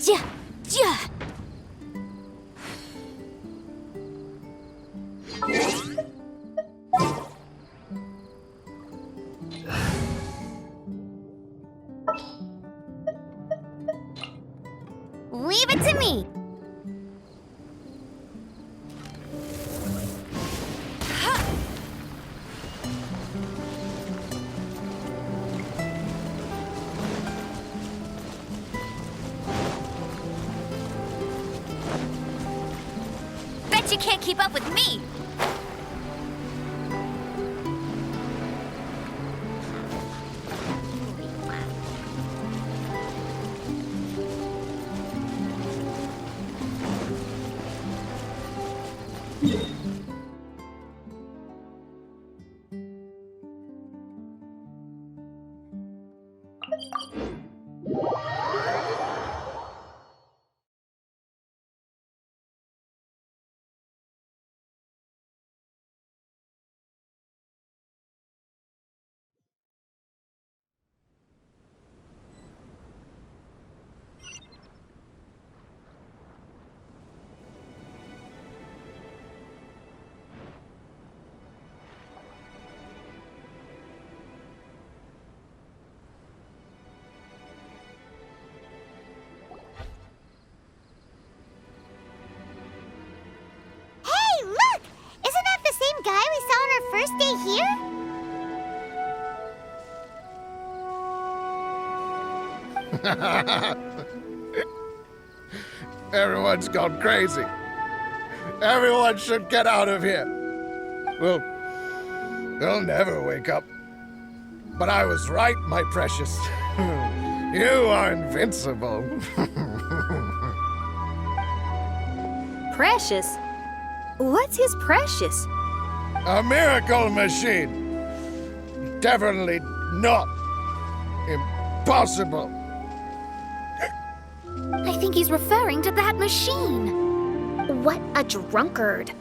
Ja, ja. Leave it to me. Bet you can't keep up with me. Guy we saw on our first day here? Everyone's gone crazy. Everyone should get out of here. Well, they'll never wake up. But I was right, my precious. You are invincible. Precious? What's his precious? A miracle machine. Definitely not impossible. I think he's referring to that machine. What a drunkard.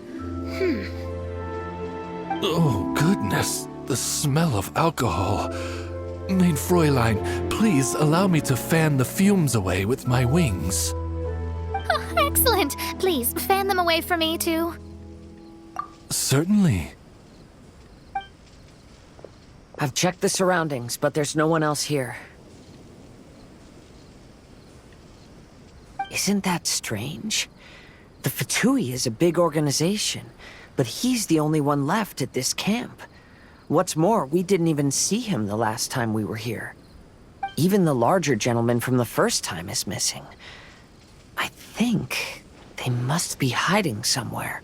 Oh, goodness. The smell of alcohol. Mein Fräulein, please allow me to fan the fumes away with my wings. Oh, excellent. Please, fan them away for me, too. Certainly. I've checked the surroundings, but there's no one else here. Isn't that strange? The Fatui is a big organization, but he's the only one left at this camp. What's more, we didn't even see him the last time we were here. Even the larger gentleman from the first time is missing. I think they must be hiding somewhere.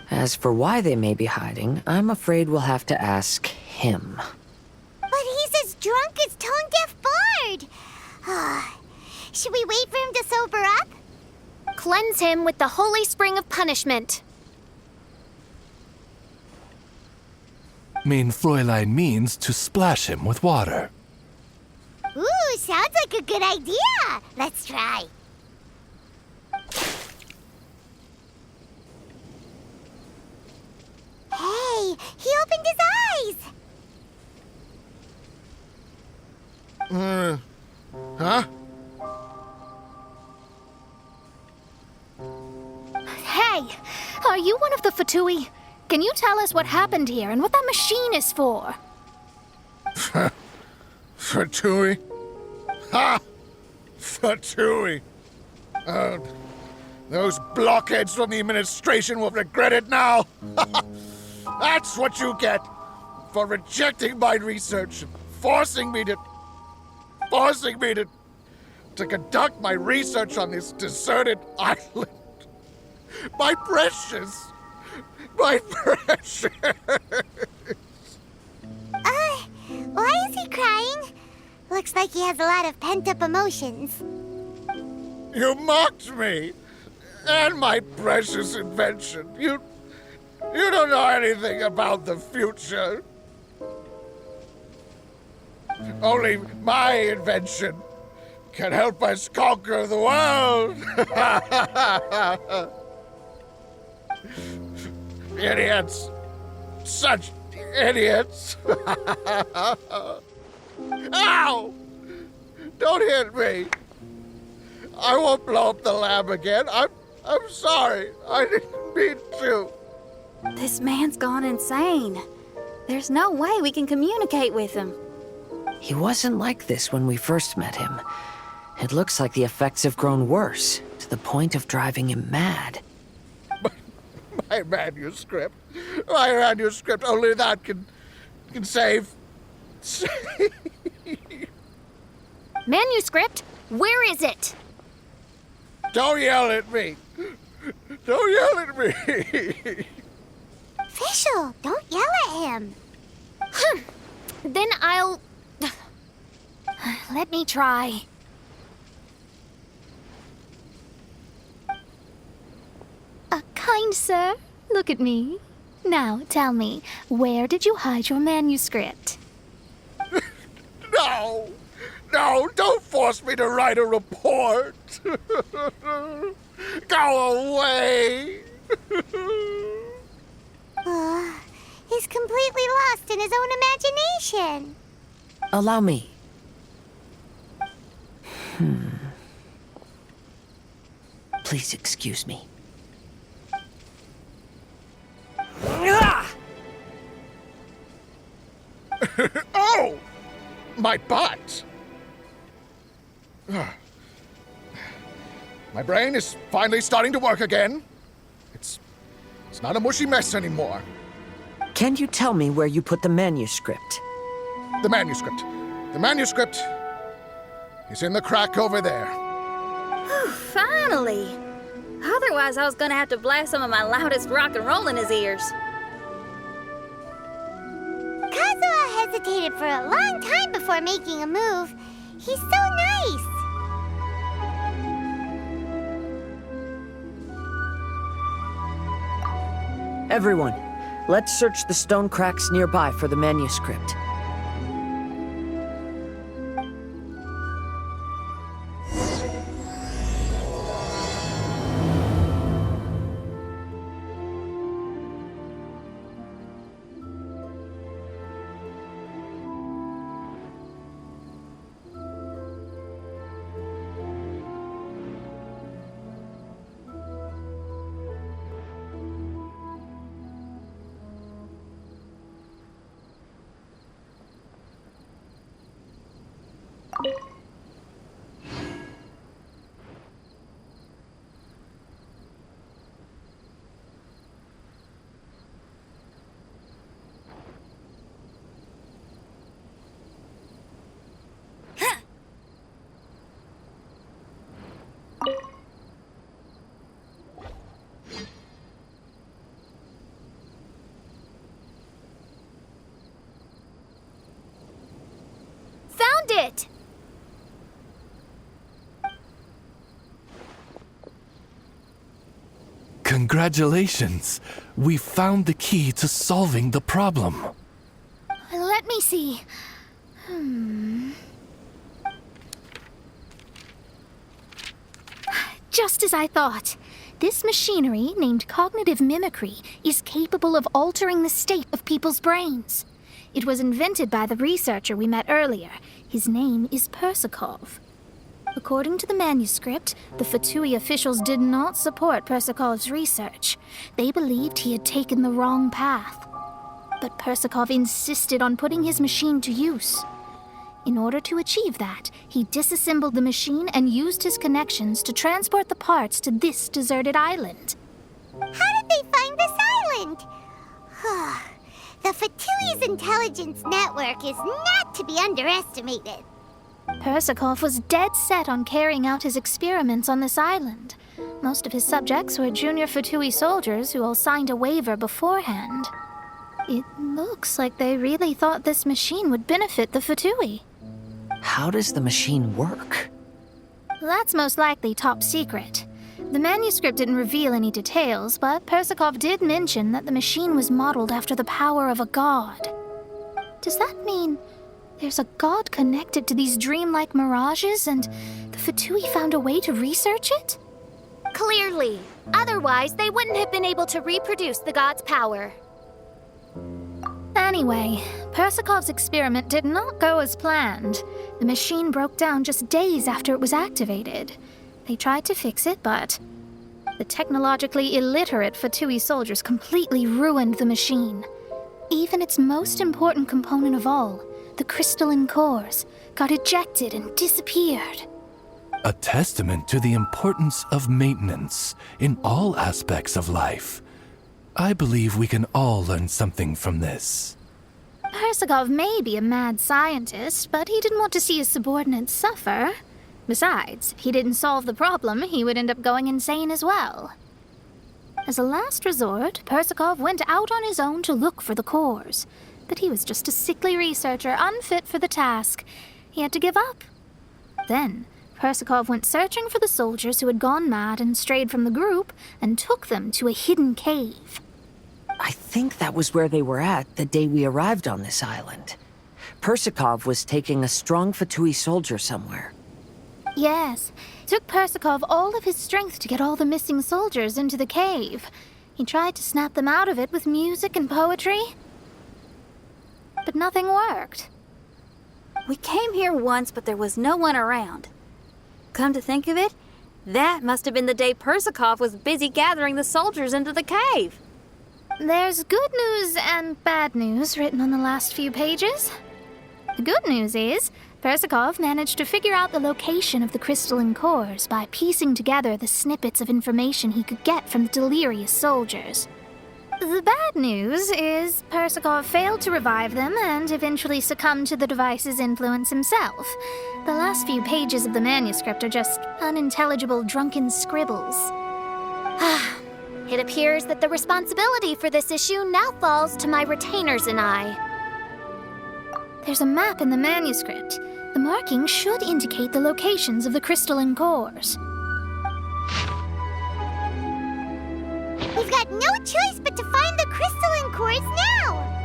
As for why they may be hiding, I'm afraid we'll have to ask him. But he's as drunk as tone-deaf Bard! Should we wait for him to sober up? Cleanse him with the holy spring of punishment. Mein Fräulein means to splash him with water. Ooh, sounds like a good idea! Let's try. Hey, he opened his eyes! Huh? Hey, are you one of the Fatui? Can you tell us what happened here and what that machine is for? Fatui? Ha! Fatui! Those blockheads from the administration will regret it now! That's what you get for rejecting my research and forcing me to conduct my research on this deserted island. My precious! My precious! Why is he crying? Looks like he has a lot of pent-up emotions. You mocked me! And my precious invention. You don't know anything about the future. Only my invention can help us conquer the world. Idiots. Such idiots. Ow! Don't hit me. I won't blow up the lab again. I'm sorry. I didn't mean to. This man's gone insane. There's no way we can communicate with him. He wasn't like this when we first met him. It looks like the effects have grown worse, to the point of driving him mad. My manuscript. My manuscript. Only that can save. Manuscript? Where is it? Don't yell at me. Don't yell at me. Fischl, don't yell at him. Then I'll... Let me try. Kind sir, look at me. Now, tell me, where did you hide your manuscript? No, don't force me to write a report. Go away. He's completely lost in his own imagination. Allow me. Please excuse me. Oh, my butt. My brain is finally starting to work again. It's not a mushy mess anymore. Can you tell me where you put the manuscript? The manuscript is in the crack over there. Finally! Otherwise, I was gonna have to blast some of my loudest rock and roll in his ears. Kazuha hesitated for a long time before making a move. He's so nice. Everyone, let's search the stone cracks nearby for the manuscript. Found it! Congratulations! We found the key to solving the problem. Let me see. Just as I thought. This machinery, named cognitive mimicry, is capable of altering the state of people's brains. It was invented by the researcher we met earlier. His name is Persakov. According to the manuscript, the Fatui officials did not support Persakov's research. They believed he had taken the wrong path. But Persakov insisted on putting his machine to use. In order to achieve that, he disassembled the machine and used his connections to transport the parts to this deserted island. How did they find this island? The Fatui's intelligence network is not to be underestimated. Persakov was dead set on carrying out his experiments on this island. Most of his subjects were junior Fatui soldiers who all signed a waiver beforehand. It looks like they really thought this machine would benefit the Fatui. How does the machine work? That's most likely top secret. The manuscript didn't reveal any details, but Persakov did mention that the machine was modeled after the power of a god. Does that mean there's a god connected to these dreamlike mirages, and the Fatui found a way to research it? Clearly. Otherwise, they wouldn't have been able to reproduce the god's power. Anyway, Persakov's experiment did not go as planned. The machine broke down just days after it was activated. They tried to fix it, but the technologically illiterate Fatui soldiers completely ruined the machine. Even its most important component of all, the crystalline cores, got ejected and disappeared. A testament to the importance of maintenance in all aspects of life. I believe we can all learn something from this. Persakov may be a mad scientist, but he didn't want to see his subordinates suffer. Besides, if he didn't solve the problem, he would end up going insane as well. As a last resort, Persakov went out on his own to look for the cores. But he was just a sickly researcher, unfit for the task. He had to give up. Then, Persakov went searching for the soldiers who had gone mad and strayed from the group, and took them to a hidden cave. I think that was where they were at the day we arrived on this island. Persakov was taking a strong Fatui soldier somewhere. Yes, it took Persakov all of his strength to get all the missing soldiers into the cave. He tried to snap them out of it with music and poetry, but nothing worked. We came here once, but there was no one around. Come to think of it, that must have been the day Persakov was busy gathering the soldiers into the cave. There's good news and bad news written on the last few pages. The good news is, Persakov managed to figure out the location of the crystalline cores by piecing together the snippets of information he could get from the delirious soldiers. The bad news is Persakov failed to revive them and eventually succumbed to the device's influence himself. The last few pages of the manuscript are just unintelligible drunken scribbles. It appears that the responsibility for this issue now falls to my retainers and I. There's a map in the manuscript. The markings should indicate the locations of the crystalline cores. We've got no choice but to find the crystalline cores now!